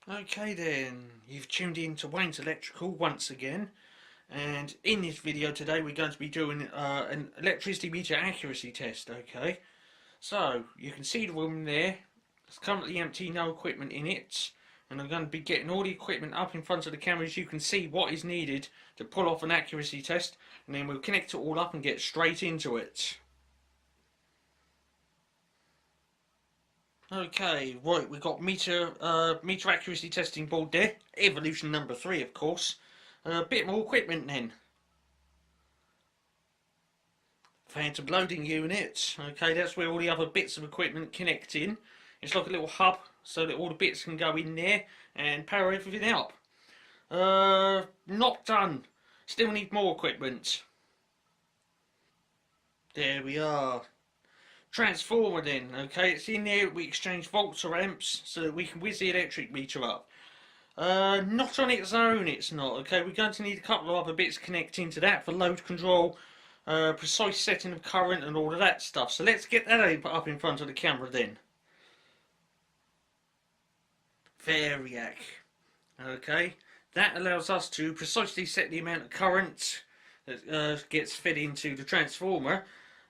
Okay then, you've tuned in to Wayne's Electrical once again, and in this video today we're going to be doing an electricity meter accuracy test. Okay, so you can see the room there. It's currently empty, no equipment in it, and I'm going to be getting all the equipment up in front of the camera so you can see what is needed to pull off an accuracy test, and then we'll connect it all up and get straight into it. Okay, right, we've got meter accuracy testing board there, evolution number 3 of course. A bit more equipment then. Phantom loading unit, okay, that's where all the other bits of equipment connect in. It's like a little hub so that all the bits can go in there and power everything up. Not done, still need more equipment. There we are. Transformer then, okay, it's in there. We exchange volts or amps so that we can whiz the electric meter up. Not on its own it's not, okay, we're going to need a couple of other bits connecting to that for load control, precise setting of current and all of that stuff. So let's get that up in front of the camera then. Variac, okay, that allows us to precisely set the amount of current that gets fed into the transformer,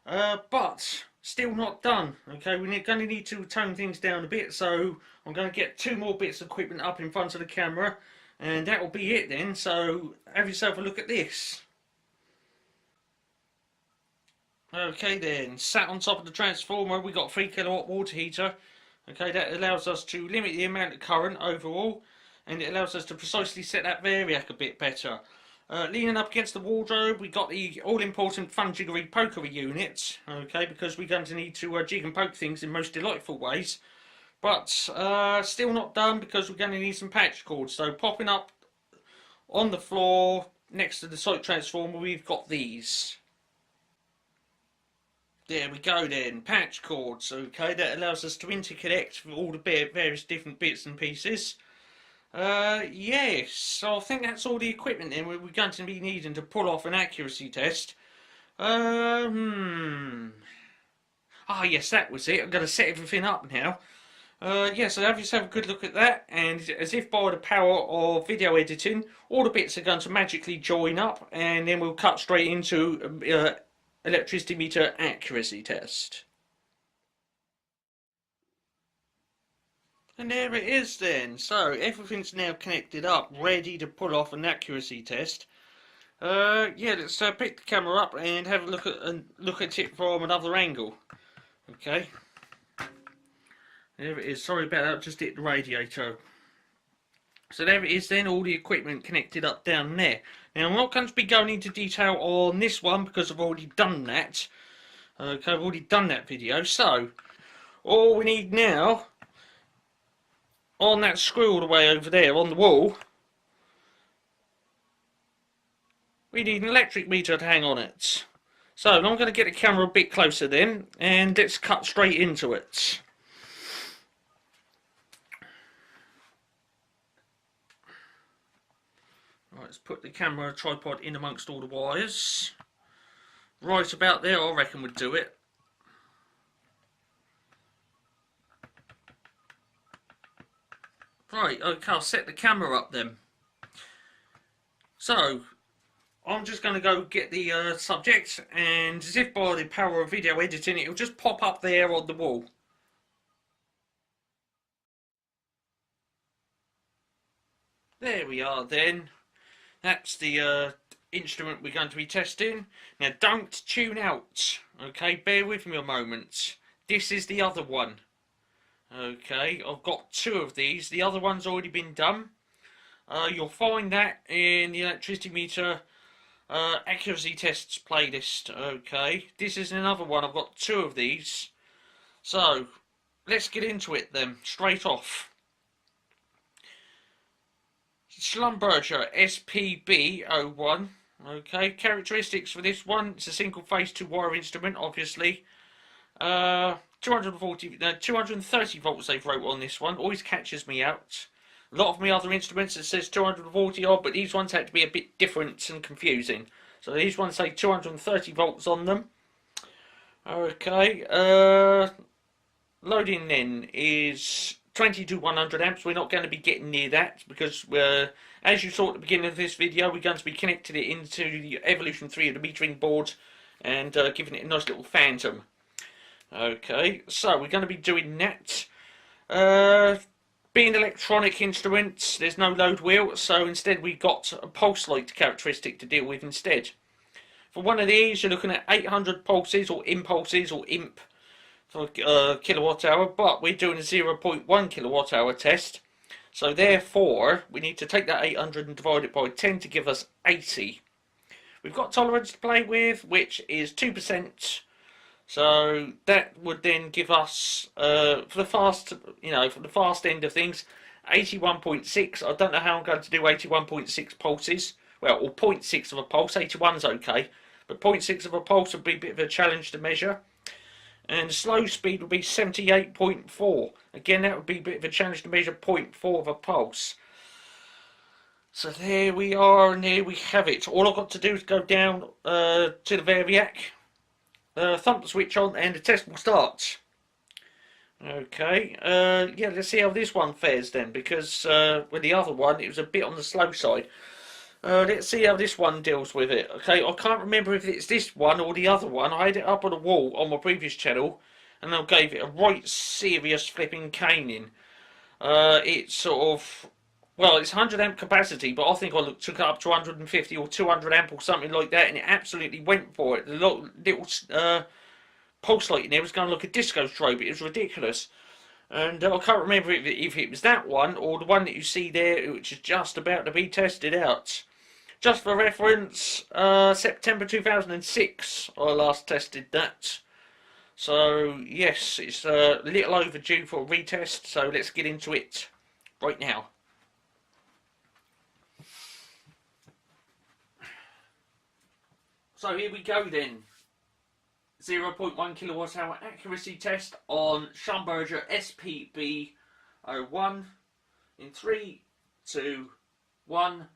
but still not done. Okay, we're going to need to tone things down a bit, so I'm going to get 2 more bits of equipment up in front of the camera, and that will be it then. So have yourself a look at this. Okay then, sat on top of the transformer we got a 3 kilowatt water heater. Okay, that allows us to limit the amount of current overall, and it allows us to precisely set that variac a bit better. Leaning up against the wardrobe, we got the all-important Fun-Jiggery-Pokery unit, okay, because we're going to need to jig and poke things in most delightful ways. But still not done because we're going to need some patch cords. So popping up on the floor next to the site transformer, we've got these. There we go then, patch cords, okay, that allows us to interconnect all the various different bits and pieces. Yes, so I think that's all the equipment then we're going to be needing to pull off an accuracy test. Ah yes, that was it. I'm going to set everything up now. Yeah, so have yourself a good look at that, and as if by the power of video editing, all the bits are going to magically join up, and then we'll cut straight into electricity meter accuracy test. And there it is then. So everything's now connected up, ready to pull off an accuracy test. Yeah, let's pick the camera up and have a look at it from another angle. Okay. There it is. Sorry about that. Just hit the radiator. So there it is then. All the equipment connected up down there. Now I'm not going to be going into detail on this one because I've already done that. Okay, I've already done that video. So all we need now, on that screw all the way over there on the wall, we need an electric meter to hang on it. So I'm going to get the camera a bit closer then, and let's cut straight into it. Right, let's put the camera tripod in amongst all the wires. Right about there, I reckon would do it. Right, okay, I'll set the camera up then. So, I'm just going to go get the subject, and as if by the power of video editing, it'll just pop up there on the wall. There we are then. That's the instrument we're going to be testing. Now don't tune out, okay, bear with me a moment. This is the other one. Okay, I've got 2 of these. The other one's already been done. You'll find that in the electricity meter accuracy tests playlist. Okay, this is another one. I've got 2 of these. So let's get into it then, straight off. Schlumberger SPB 01. Okay, characteristics for this one: it's a single phase 2-wire instrument, obviously. 230 volts they've wrote on this one. Always catches me out. A lot of my other instruments it says 240 odd, but these ones had to be a bit different and confusing. So these ones say 230 volts on them. Okay, loading then is 20 to 100 amps. We're not going to be getting near that because, as you saw at the beginning of this video, we're going to be connecting it into the Evolution 3 of the metering board and giving it a nice little phantom. Okay, so we're going to be doing that. Being electronic instruments, there's no load wheel, so instead we got a pulse light characteristic to deal with instead. For one of these, you're looking at 800 pulses or impulses or imp for kilowatt hour, but we're doing a 0.1 kilowatt hour test, so therefore we need to take that 800 and divide it by 10 to give us 80. We've got tolerance to play with, which is 2%, so that would then give us for the fast, for the fast end of things, 81.6. I don't know how I'm going to do 81.6 pulses, well, or 0.6 of a pulse. 81's okay, but 0.6 of a pulse would be a bit of a challenge to measure. And slow speed would be 78.4. Again, that would be a bit of a challenge to measure 0.4 of a pulse. So there we are, and there we have it. All I've got to do is go down to the Variac, thump the switch on, and the test will start. Okay, yeah, let's see how this one fares then, because with the other one, it was a bit on the slow side. Let's see how this one deals with it. Okay, I can't remember if it's this one or the other one. I had it up on the wall on my previous channel, and I gave it a right serious flipping caning. It's sort of, well, it's 100 amp capacity, but I think I took it up to 150 or 200 amp or something like that, and it absolutely went for it. The little pulse light in there was going to look a disco strobe. It was ridiculous. And I can't remember if it was that one or the one that you see there, which is just about to be tested out. Just for reference, September 2006 I last tested that. So yes, it's a little overdue for a retest, so let's get into it right now. So here we go then. 0.1 kilowatt hour accuracy test on Schlumberger SPB 01 in 3, 2, 1,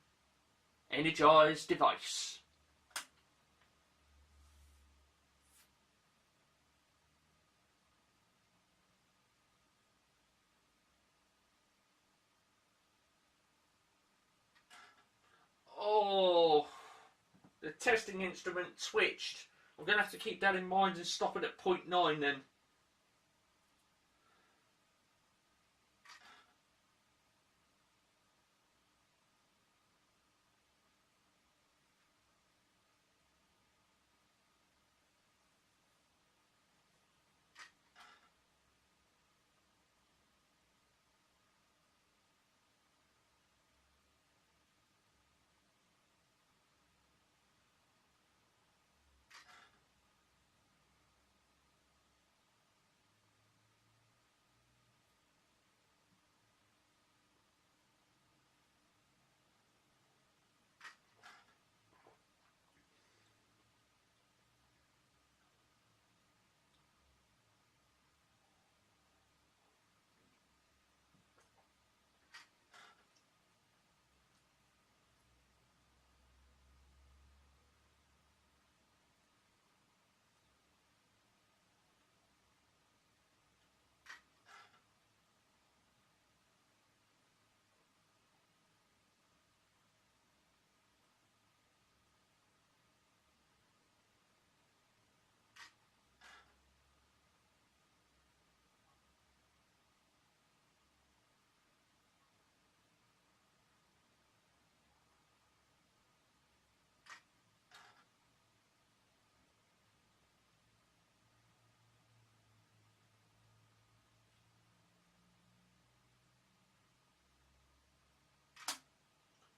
energize device. Oh, the testing instrument switched. I'm going to have to keep that in mind and stop it at 0.9 then.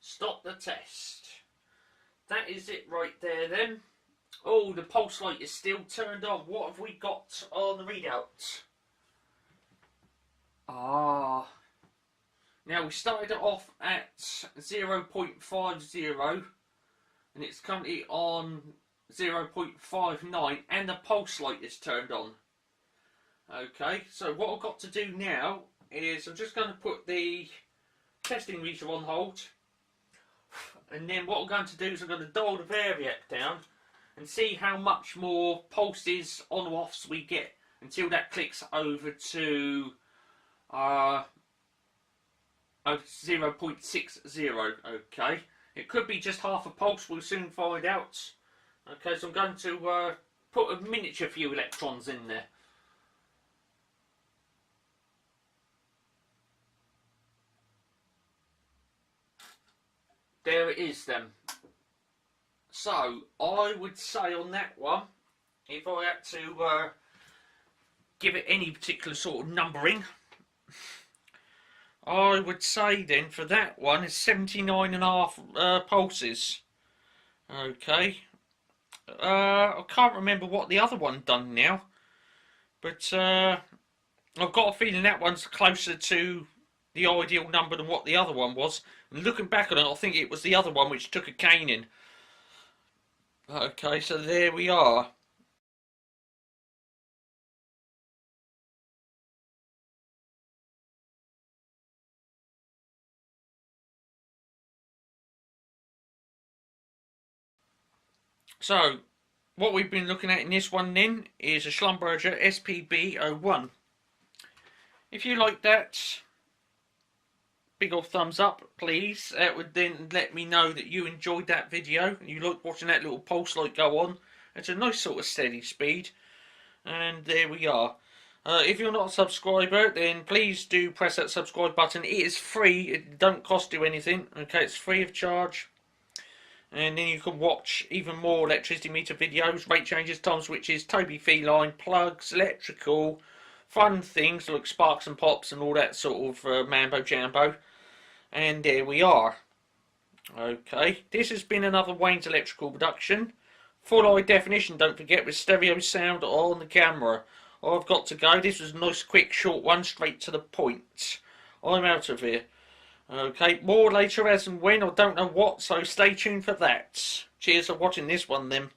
Stop the test. That is it right there then. Oh, the pulse light is still turned on. What have we got on the readout? Ah. Now we started it off at 0.50 and it's currently on 0.59 and the pulse light is turned on. Okay, so what I've got to do now is I'm just going to put the testing meter on hold, and then what I'm going to do is I'm going to dial the Variac down and see how much more pulses on or offs we get until that clicks over to 0.60. Okay, it could be just half a pulse. We'll soon find out. Okay, so I'm going to put a miniature few electrons in there. There it is then. So I would say on that one, if I had to give it any particular sort of numbering, I would say then for that one it's 79.5 pulses. Okay. I can't remember what the other one done now, but I've got a feeling that one's closer to the ideal number than what the other one was. And looking back on it, I think it was the other one which took a caning. Okay, so there we are. So, what we've been looking at in this one then is a Schlumberger SPB 01. If you like that, big old thumbs up please. That would then let me know that you enjoyed that video and you like watching that little pulse light go on. It's a nice sort of steady speed. And there we are. If you're not a subscriber, then please do press that subscribe button. It is free, it don't cost you anything. Okay, it's free of charge. And then you can watch even more electricity meter videos, rate changes, time switches, Toby Feline, plugs, electrical, fun things like sparks and pops and all that sort of mambo jambo. And there we are. Okay, this has been another Wayne's Electrical production. Full high definition, don't forget, with stereo sound on the camera. I've got to go. This was a nice quick short one, straight to the point. I'm out of here. Okay, more later as and when, I don't know what, so stay tuned for that. Cheers for watching this one then.